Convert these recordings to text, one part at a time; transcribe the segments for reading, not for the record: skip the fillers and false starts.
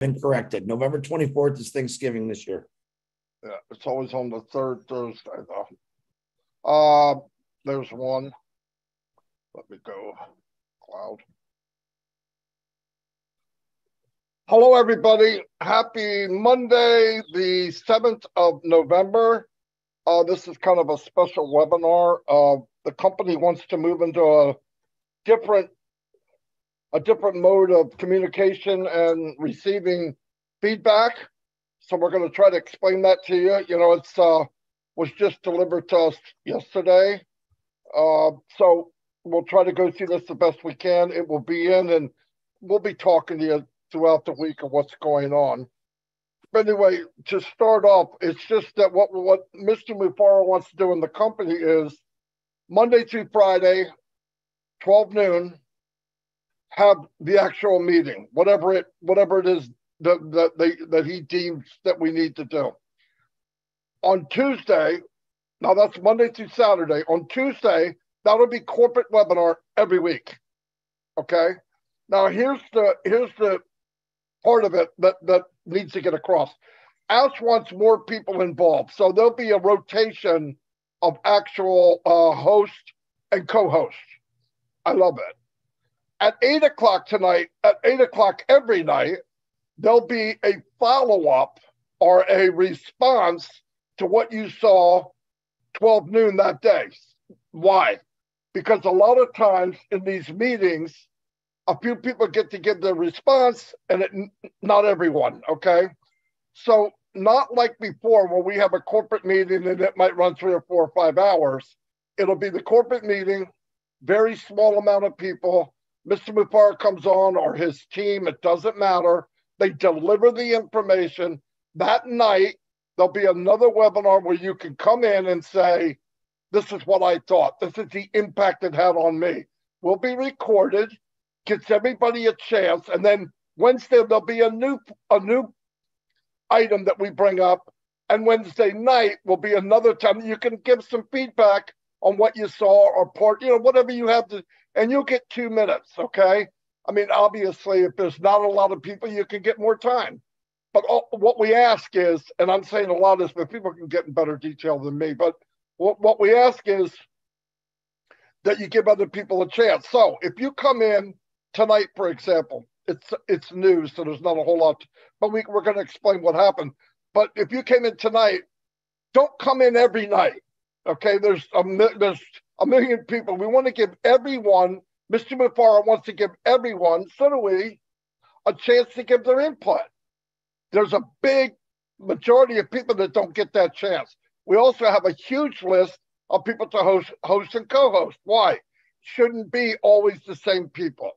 been corrected. November 24th is Thanksgiving this year. Yeah, it's always on the third Thursday, though. There's one. Let me go. Cloud. Hello, everybody. Happy Monday, the 7th of November. This is kind of a special webinar. The company wants to move into a different mode of communication and receiving feedback. So we're going to try to explain that to you. You know, it's was just delivered to us yesterday. So we'll try to go through this the best we can. It will be in, and we'll be talking to you throughout the week of what's going on. But anyway, to start off, it's just that what Mr. Mufareh wants to do in the company is Monday through Friday, 12 noon, have the actual meeting, whatever it is that he deems that we need to do. On Tuesday, now that's Monday through Saturday. On Tuesday, that'll be corporate webinar every week. Okay. Now here's the part of it that needs to get across. Ash wants more people involved, so there'll be a rotation of actual host and co-host. I love it. At 8 o'clock tonight, at 8 o'clock every night, there'll be a follow-up or a response to what you saw 12 noon that day. Why? Because a lot of times in these meetings, a few people get to give their response and not everyone, okay? So not like before where we have a corporate meeting and it might run 3 or 4 or 5 hours. It'll be the corporate meeting, very small amount of people. Mr. Mufareh comes on or his team, it doesn't matter. They deliver the information. That night, there'll be another webinar where you can come in and say, this is what I thought. This is the impact it had on me. Will be recorded, gets everybody a chance, and then Wednesday there'll be a new item that we bring up, and Wednesday night will be another time you can give some feedback on what you saw or part, you know, whatever you have to, and you'll get 2 minutes, okay? I mean, obviously, if there's not a lot of people, you can get more time. But what we ask is, and I'm saying a lot of this, but people can get in better detail than me, but what we ask is that you give other people a chance. So if you come in tonight, for example, it's news, so there's not a whole lot, but we're going to explain what happened. But if you came in tonight, don't come in every night, okay? There's a million people. We want to give everyone, Mr. Mufareh wants to give everyone, so do we, a chance to give their input. There's a big majority of people that don't get that chance. We also have a huge list of people to host and co-host. Why? Shouldn't be always the same people.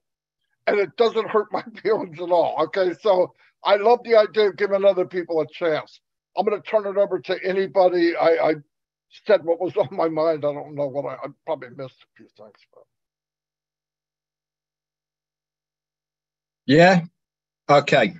And it doesn't hurt my feelings at all, okay? So I love the idea of giving other people a chance. I'm going to turn it over to anybody. I said what was on my mind. I don't know what I probably missed a few things. But. Yeah, okay.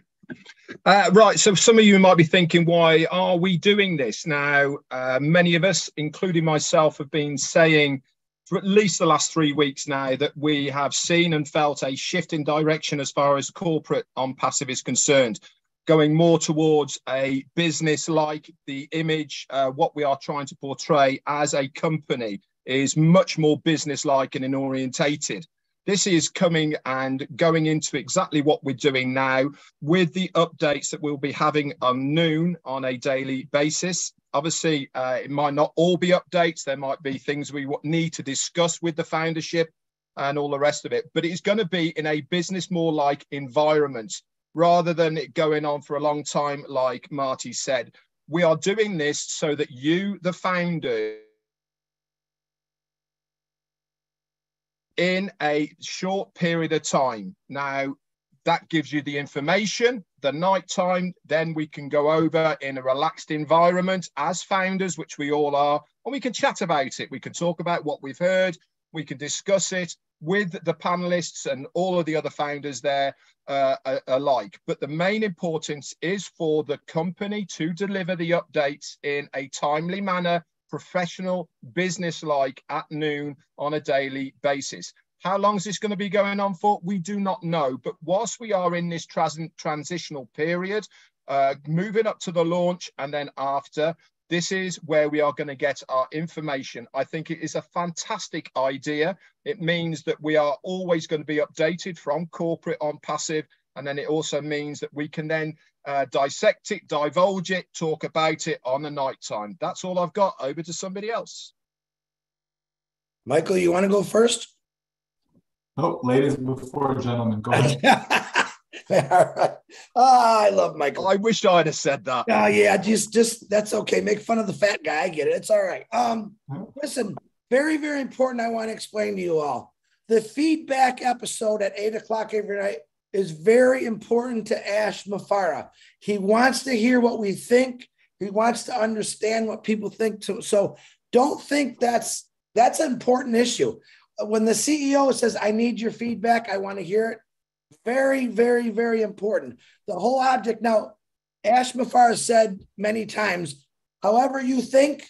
Right, so some of you might be thinking, why are we doing this? Now, many of us, including myself, have been saying for at least the last 3 weeks now that we have seen and felt a shift in direction as far as corporate ONPASSIVE is concerned, going more towards a business like the image. What we are trying to portray as a company is much more business-like and orientated. This is coming and going into exactly what we're doing now with the updates that we'll be having on noon on a daily basis. Obviously, it might not all be updates. There might be things we need to discuss with the foundership and all the rest of it. But it's going to be in a business more like environment rather than it going on for a long time, like Marty said. We are doing this so that you, the founder, in a short period of time. Now, that gives you the information, the night time, then we can go over in a relaxed environment as founders, which we all are, and we can chat about it. We can talk about what we've heard. We can discuss it with the panelists and all of the other founders there alike. But the main importance is for the company to deliver the updates in a timely manner, professional, business-like at noon on a daily basis. How long is this going to be going on for? We do not know. But whilst we are in this transitional period, moving up to the launch and then after, this is where we are going to get our information. I think it is a fantastic idea. It means that we are always going to be updated from corporate on passive. And then it also means that we can then dissect it, divulge it, talk about it on the night time. That's all I've got. Over to somebody else. Michael, you want to go first? Oh, ladies before gentlemen, go ahead. All right. Oh, I love Michael. I wish I'd have said that. Oh yeah, just that's okay. Make fun of the fat guy. I get it. It's all right. Listen, very, very important. I want to explain to you all. The feedback episode at 8 o'clock every night is very important to Ash Mufareh. He wants to hear what we think. He wants to understand what people think too. So don't think that's an important issue. When the CEO says, I need your feedback, I want to hear it. Very, very, very important. The whole object. Now, Ash Mufareh said many times, however you think,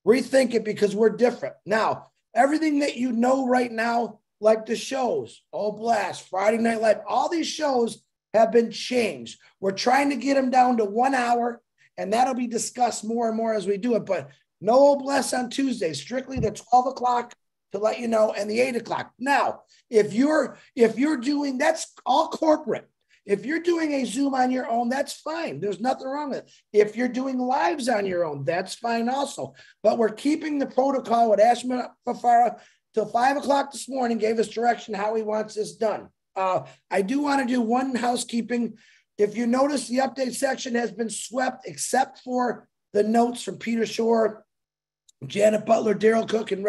rethink it because we're different. Now, everything that you know right now, like the shows, Oh Blast, Friday Night Live, all these shows have been changed. We're trying to get them down to 1 hour, and that'll be discussed more and more as we do it. But no Oh Blast on Tuesday, strictly the 12 o'clock to let you know, and the 8 o'clock. Now, if you're doing, that's all corporate. If you're doing a Zoom on your own, that's fine. There's nothing wrong with it. If you're doing lives on your own, that's fine also. But we're keeping the protocol with Ash Mufareh till 5 o'clock this morning, gave us direction how he wants this done. I do want to do one housekeeping. If you notice, the update section has been swept except for the notes from Peter Shore, Janet Butler, Daryl Cook, and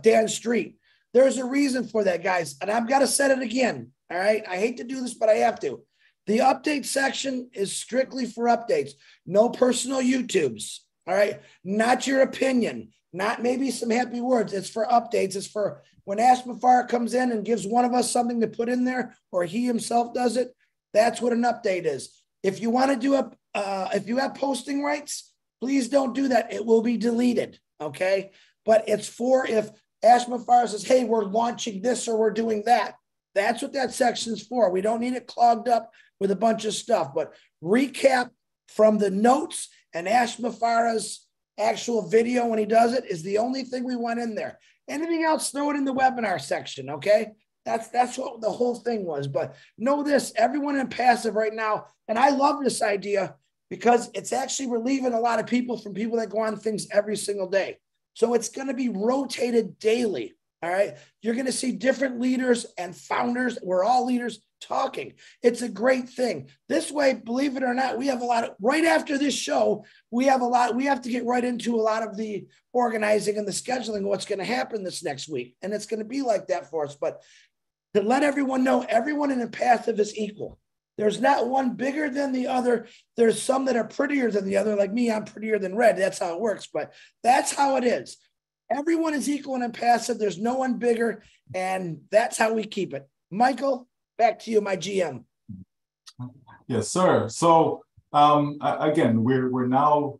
Dan Street. There's a reason for that, guys. And I've got to set it again. All right. I hate to do this, but I have to. The update section is strictly for updates. No personal YouTubes. All right. Not your opinion. Not maybe some happy words. It's for updates. It's for when Ash Mufareh comes in and gives one of us something to put in there, or he himself does it. That's what an update is. If you want to do if you have posting rights, please don't do that. It will be deleted. Okay. But it's for if Ash Mufareh says, hey, we're launching this or we're doing that. That's what that section's for. We don't need it clogged up with a bunch of stuff. But recap from the notes and Ash Mufareh's actual video when he does it is the only thing we want in there. Anything else, throw it in the webinar section, okay? That's what the whole thing was. But know this, everyone in passive right now, and I love this idea because it's actually relieving a lot of people from people that go on things every single day. So it's going to be rotated daily, all right? You're going to see different leaders and founders. We're all leaders talking. It's a great thing. This way, believe it or not, we have a lot of, right after this show, we have to get right into a lot of the organizing and the scheduling of what's going to happen this next week. And it's going to be like that for us. But to let everyone know, everyone in a passive is equal. There's not one bigger than the other. There's some that are prettier than the other. Like me, I'm prettier than red. That's how it works. But that's how it is. Everyone is equal and passive. There's no one bigger. And that's how we keep it. Michael, back to you, my GM. Yes, sir. So again, we're now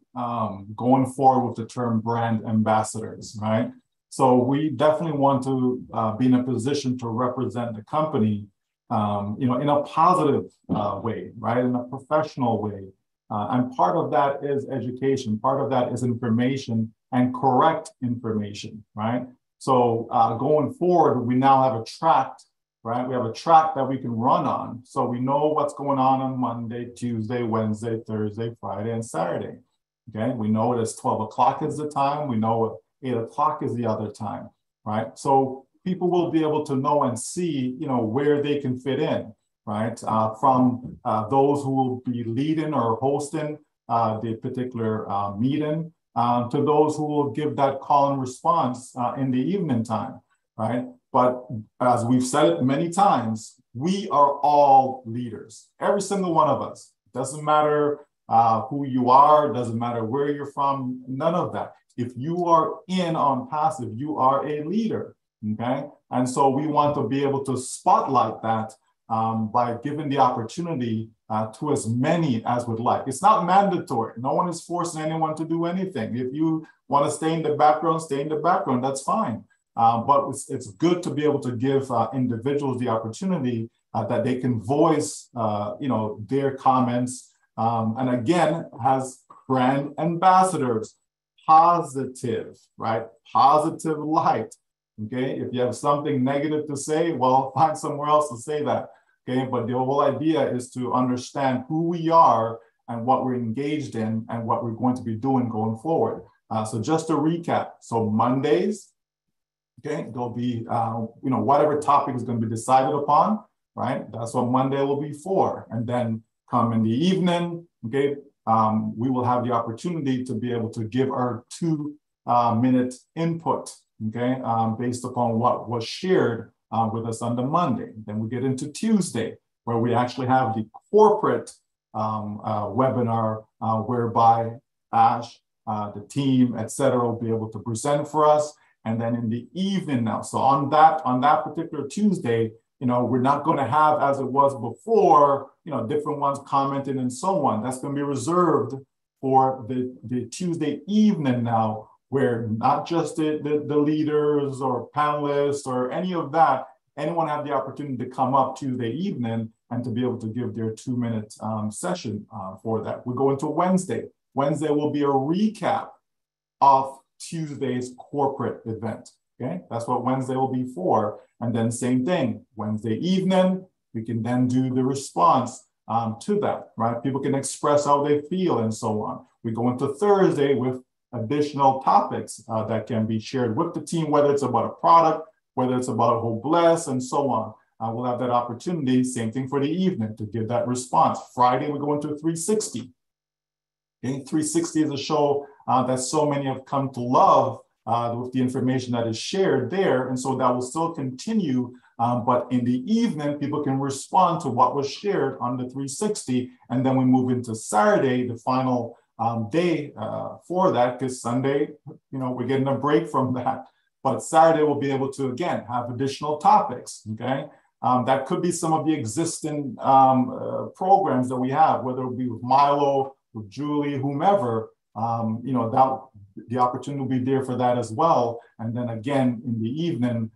going forward with the term brand ambassadors, right? So we definitely want to be in a position to represent the company in a positive way, right? In a professional way. And part of that is education. Part of that is information and correct information, right? So going forward, we now have a track, right? We have a track that we can run on. So we know what's going on Monday, Tuesday, Wednesday, Thursday, Friday, and Saturday, okay? We know it is 12 o'clock is the time. We know 8 o'clock is the other time, right? So people will be able to know and see, where they can fit in, right? From those who will be leading or hosting the particular meeting to those who will give that call and response in the evening time, right? But as we've said it many times, we are all leaders, every single one of us. Doesn't matter who you are, doesn't matter where you're from, none of that. If you are in on passive, you are a leader. Okay, and so we want to be able to spotlight that by giving the opportunity to as many as would like. It's not mandatory. No one is forcing anyone to do anything. If you want to stay in the background, stay in the background. That's fine. But it's good to be able to give individuals the opportunity that they can voice, their comments. And again, as brand ambassadors, positive, right? Positive light. Okay, if you have something negative to say, well, find somewhere else to say that. Okay, but the whole idea is to understand who we are and what we're engaged in and what we're going to be doing going forward. So just to recap, so Mondays, okay, there'll be, whatever topic is going to be decided upon, right? That's what Monday will be for. And then come in the evening, okay, we will have the opportunity to be able to give our 2-minute input, okay, based upon what was shared with us on the Monday. Then we get into Tuesday, where we actually have the corporate webinar, whereby Ash, the team, et cetera, will be able to present for us. And then in the evening now, so on that particular Tuesday, we're not going to have, as it was before, different ones commenting and so on. That's going to be reserved for the Tuesday evening now, where not just the leaders or panelists or any of that, anyone have the opportunity to come up Tuesday evening and to be able to give their 2-minute session for that. We go into Wednesday. Wednesday will be a recap of Tuesday's corporate event. Okay, that's what Wednesday will be for. And then same thing, Wednesday evening, we can then do the response to that, right? People can express how they feel and so on. We go into Thursday with additional topics that can be shared with the team, whether it's about a product, whether it's about a whole bless and so on. We'll have that opportunity, same thing for the evening, to give that response. Friday, we go into 360. Okay, 360 is a show that so many have come to love with the information that is shared there. And so that will still continue. But in the evening, people can respond to what was shared on the 360. And then we move into Saturday, the final day for that, because Sunday, we're getting a break from that. But Saturday we'll be able to, again, have additional topics, okay? That could be some of the existing programs that we have, whether it be with Milo, with Julie, whomever, the opportunity will be there for that as well. And then again, in the evening,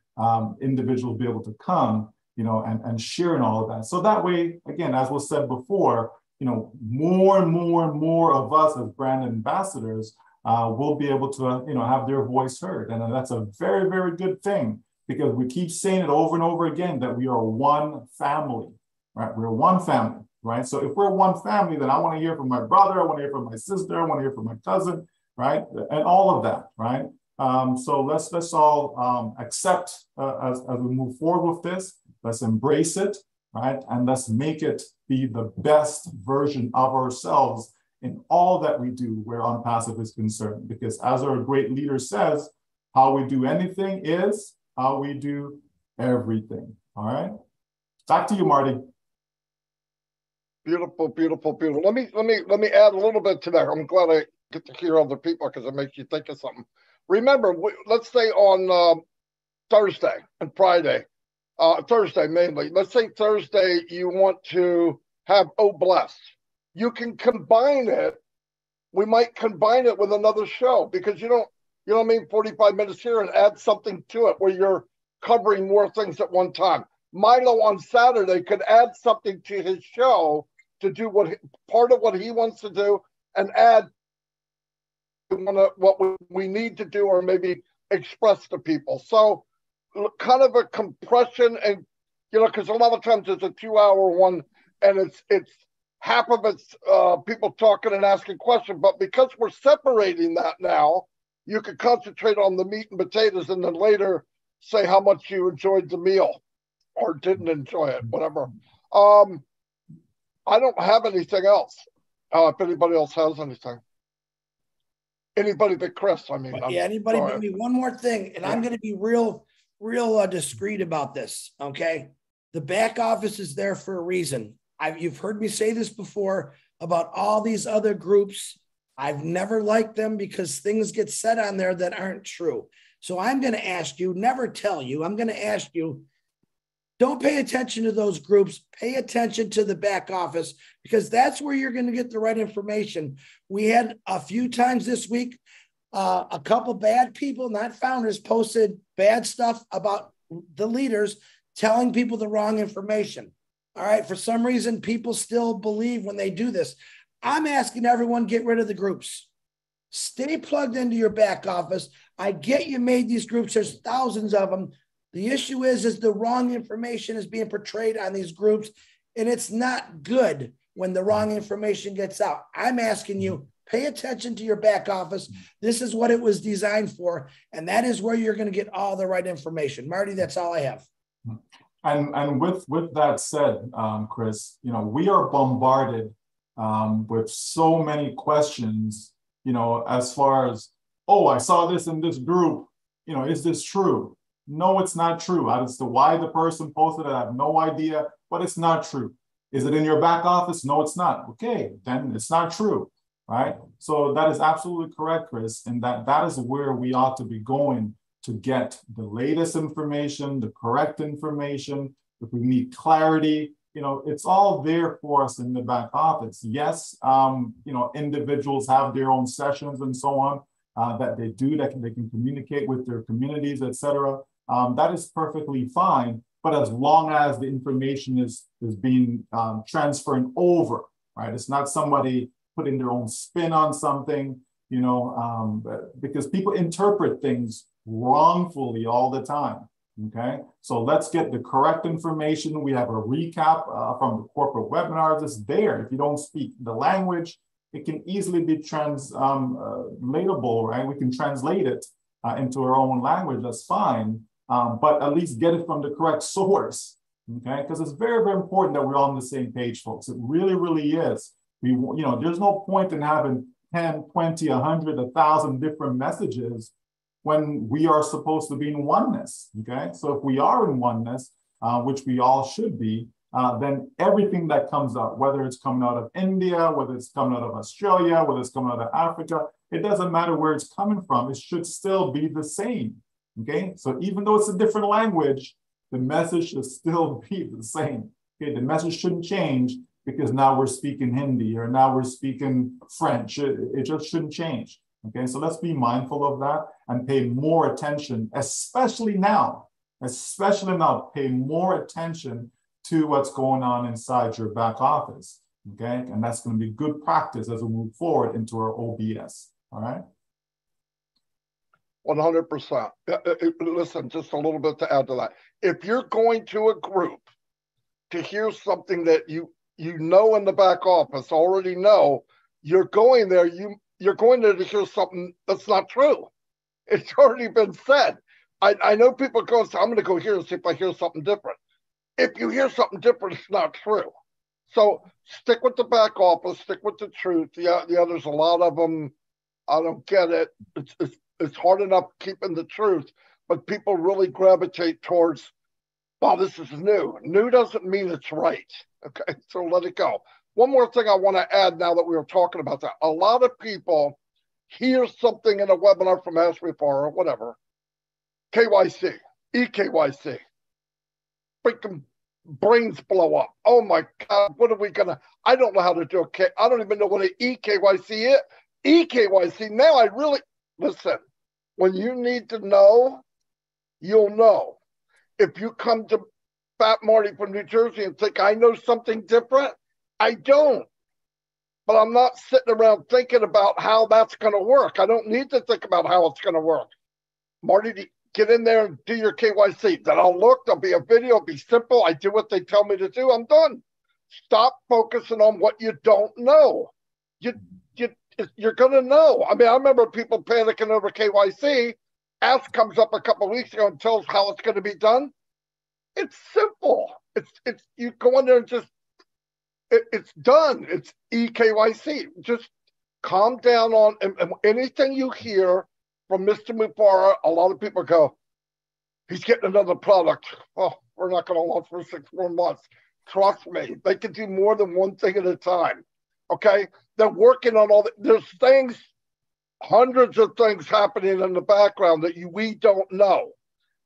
individuals will be able to come, and share and all of that. So that way, again, as was said before, more and more of us as brand ambassadors will be able to, have their voice heard. And that's a very, very good thing, because we keep saying it over and over again that we are one family, right? We're one family, right? So if we're one family, then I want to hear from my brother, I want to hear from my sister, I want to hear from my cousin, right? And all of that, right? So let's all accept as we move forward with this. Let's embrace it, right? And let's make it be the best version of ourselves in all that we do where ONPASSIVE is concerned. Because as our great leader says, how we do anything is how we do everything. All right. Back to you, Marty. Beautiful, beautiful, beautiful. Let me add a little bit to that. I'm glad I get to hear other people, because it makes you think of something. Remember, let's say on Thursday and Friday, Thursday mainly. Let's say Thursday you want to have Oh Bless. You can combine it. We might combine it with another show, because you know what I mean, 45 minutes here, and add something to it where you're covering more things at one time. Milo on Saturday could add something to his show to do part of what he wants to do, and add what we need to do, or maybe express to people. So kind of a compression, and because a lot of times it's a 2-hour one, and it's half of it's people talking and asking questions. But because we're separating that now, you can concentrate on the meat and potatoes, and then later say how much you enjoyed the meal or didn't enjoy it, whatever. I don't have anything else. If anybody else has anything. Anybody but Chris, I mean. Yeah, anybody but me. One more thing, and I'm going to be real discreet about this, okay? The back office is there for a reason. You've heard me say this before about all these other groups. I've never liked them because things get said on there that aren't true. So I'm going to ask you, never tell you, I'm going to ask you, don't pay attention to those groups. Pay attention to the back office, because that's where you're going to get the right information. We had a few times this week A couple bad people, not founders, posted bad stuff about the leaders, telling people the wrong information. All right. For some reason, people still believe when they do this. I'm asking everyone, get rid of the groups. Stay plugged into your back office. I get you made these groups. There's thousands of them. The issue is the wrong information is being portrayed on these groups, and it's not good when the wrong information gets out. I'm asking you, pay attention to your back office. This is what it was designed for, and that is where you're going to get all the right information. Marty, that's all I have. And with that said, Chris, you know, we are bombarded with so many questions, you know, as far as, oh, I saw this in this group, you know, is this true? No, it's not true. As to why the person posted it, I have no idea, but it's not true. Is it in your back office? No, it's not. Okay, then it's not true, right? So that is absolutely correct, Chris, and that is where we ought to be going to get the latest information, the correct information. If we need clarity, you know, it's all there for us in the back office. Yes, you know, individuals have their own sessions and so on that they do, that they can communicate with their communities, et cetera. That is perfectly fine. But as long as the information is being transferring over, right? It's not somebody putting their own spin on something, you know, because people interpret things wrongfully all the time, okay? So let's get the correct information. We have a recap from the corporate webinars. It's there. If you don't speak the language, it can easily be translatable, right? We can translate it into our own language, that's fine. But at least get it from the correct source, okay? Because it's very, very important that we're on the same page, folks. It really, really is. You know, there's no point in having 10, 20, 100, 1,000 different messages when we are supposed to be in oneness, okay? So if we are in oneness, which we all should be, then everything that comes out, whether it's coming out of India, whether it's coming out of Australia, whether it's coming out of Africa, it doesn't matter where it's coming from, it should still be the same. Okay, so even though it's a different language, the message should still be the same. Okay, the message shouldn't change because now we're speaking Hindi or now we're speaking French. It just shouldn't change. Okay, so let's be mindful of that and pay more attention, especially now, pay more attention to what's going on inside your back office. Okay, and that's going to be good practice as we move forward into our OBS. All right. 100%. Listen, just a little bit to add to that. If you're going to a group to hear something that you know in the back office, already know, you're going there, you're going there to hear something that's not true. It's already been said. I know people go, so I'm going to go here and see if I hear something different. If you hear something different, it's not true. So stick with the back office, stick with the truth. Yeah, there's a lot of them. I don't get it. It's hard enough keeping the truth, but people really gravitate towards, wow, this is new. New doesn't mean it's right. Okay, so let it go. One more thing I want to add now that we were talking about that. A lot of people hear something in a webinar from Mufareh or whatever, KYC, EKYC, freaking brains blow up. Oh my God, what are we gonna, I don't know how to do it. I don't even know what an EKYC is. EKYC, now I really, listen, when you need to know, you'll know. If you come to Fat Marty from New Jersey and think I know something different, I don't. But I'm not sitting around thinking about how that's going to work. I don't need to think about how it's going to work. Marty, get in there and do your KYC. Then I'll look, there'll be a video, it'll be simple. I do what they tell me to do, I'm done. Stop focusing on what you don't know. You're going to know. I mean, I remember people panicking over KYC. Ask comes up a couple of weeks ago and tells how it's going to be done. It's simple. It's you go in there and just, it's done. It's EKYC. Just calm down on and anything you hear from Mr. Mufareh. A lot of people go, he's getting another product. Oh, we're not going to launch for 6 more months. Trust me, they can do more than one thing at a time. Okay, they're working on all there's things, hundreds of things happening in the background that we don't know.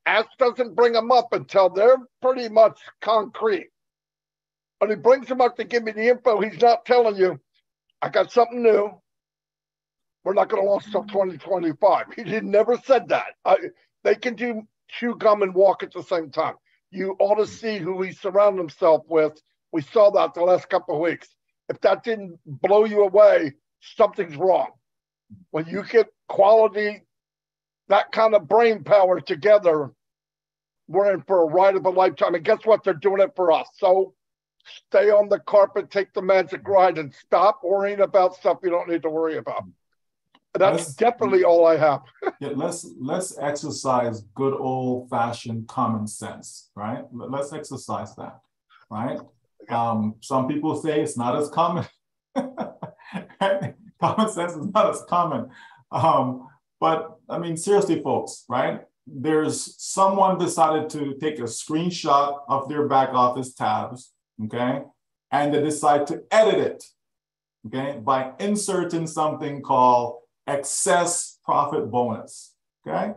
Ask doesn't bring them up until they're pretty much concrete. When he brings them up to give me the info, he's not telling you, I got something new. we're not going to launch till 2025. He never said that. They can chew gum and walk at the same time. You ought to see who he surrounded himself with. We saw that the last couple of weeks. If that didn't blow you away, something's wrong. When you get quality, that kind of brain power together, we're in for a ride of a lifetime. And guess what? They're doing it for us. So stay on the carpet, take the magic ride, and stop worrying about stuff you don't need to worry about. That's definitely all I have. Yeah, let's exercise good old-fashioned common sense, right? Let's exercise that, right? Some people say it's not as common. Common sense is not as common. But I mean, seriously, folks, right? There's someone decided to take a screenshot of their back office tabs, okay? And they decide to edit it, okay? By inserting something called excess profit bonus, okay?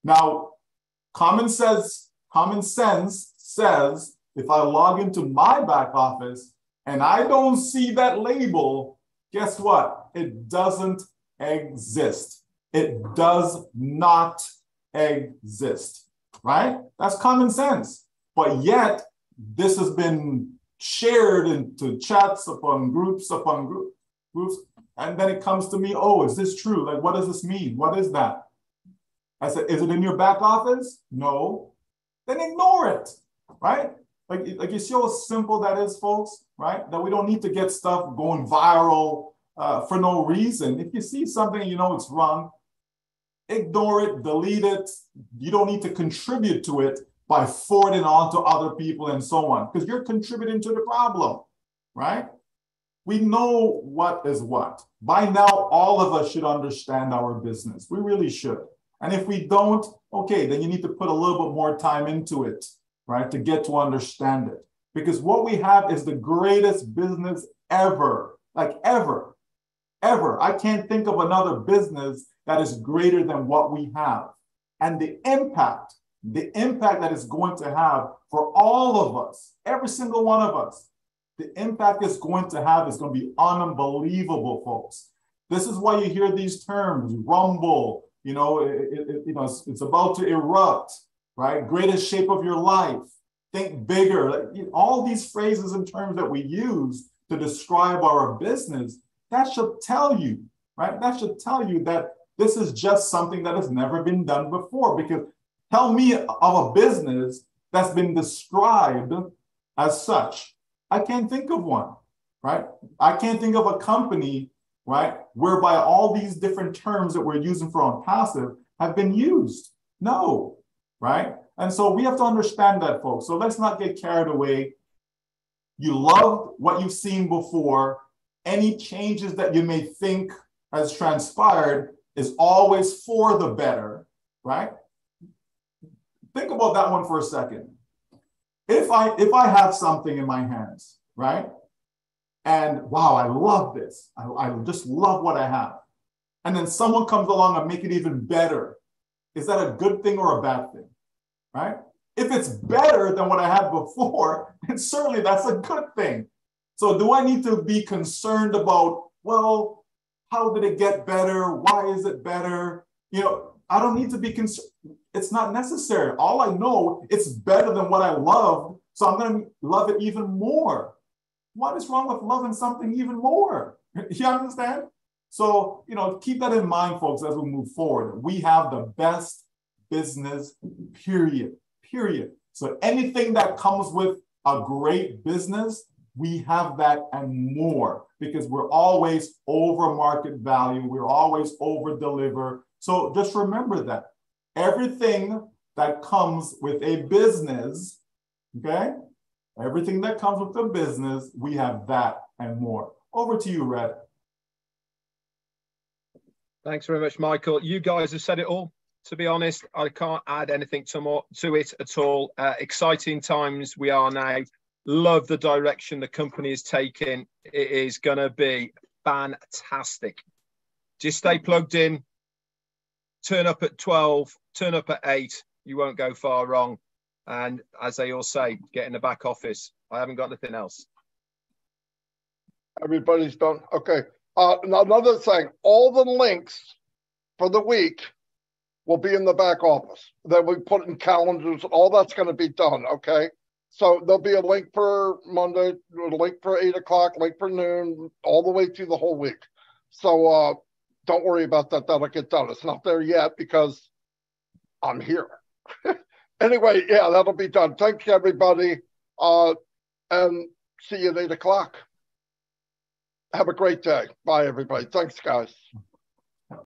Now, common sense says if I log into my back office and I don't see that label, guess what? It doesn't exist. It does not exist, right? That's common sense. But yet, this has been shared into chats upon groups, and then it comes to me, oh, is this true? Like, what does this mean? What is that? I said, is it in your back office? No. Then ignore it, right? Like you see how simple that is, folks, right? That we don't need to get stuff going viral for no reason. If you see something you know it's wrong, ignore it, delete it. You don't need to contribute to it by forwarding on to other people and so on, because you're contributing to the problem, right? We know what is what. By now, all of us should understand our business. We really should. And if we don't, okay, then you need to put a little bit more time into it, right, to get to understand it. Because what we have is the greatest business ever, like ever. I can't think of another business that is greater than what we have. And the impact that it's going to have for all of us, every single one of us, the impact it's going to have is going to be unbelievable, folks. This is why you hear these terms, rumble, it's about to erupt, right? Greatest shape of your life, think bigger. All these phrases and terms that we use to describe our business, that should tell you, right? That should tell you that this is just something that has never been done before. Because tell me of a business that's been described as such. I can't think of one, right? I can't think of a company, right, whereby all these different terms that we're using for ONPASSIVE have been used. No, right? And so we have to understand that, folks. So let's not get carried away. You love what you've seen before. Any changes that you may think has transpired is always for the better, right? Think about that one for a second. If I have something in my hands, right? And wow, I love this. I just love what I have. And then someone comes along and make it even better. Is that a good thing or a bad thing, right? If it's better than what I had before, then certainly that's a good thing. So do I need to be concerned about, well, how did it get better? Why is it better? I don't need to be concerned. It's not necessary. All I know, it's better than what I loved, so I'm going to love it even more. What is wrong with loving something even more? You understand? So, keep that in mind, folks, as we move forward. We have the best business, period. So anything that comes with a great business, we have that and more, because we're always over market value. We're always over deliver. So just remember that everything that comes with a business, okay? Everything that comes with a business, we have that and more. Over to you, Red. Thanks very much, Michael. You guys have said it all. To be honest, I can't add anything to it at all. Exciting times we are now. Love the direction the company is taking. It is going to be fantastic. Just stay plugged in. Turn up at 12, turn up at 8. You won't go far wrong. And as they all say, get in the back office. I haven't got anything else. Everybody's done. Okay. Another thing, all the links for the week will be in the back office. That we put in calendars, all that's going to be done, okay? So there'll be a link for Monday, a link for 8 o'clock, link for noon, all the way through the whole week. So don't worry about that. That'll get done. It's not there yet because I'm here. Anyway, yeah, that'll be done. Thank you, everybody. And see you at 8 o'clock. Have a great day. Bye, everybody. Thanks, guys.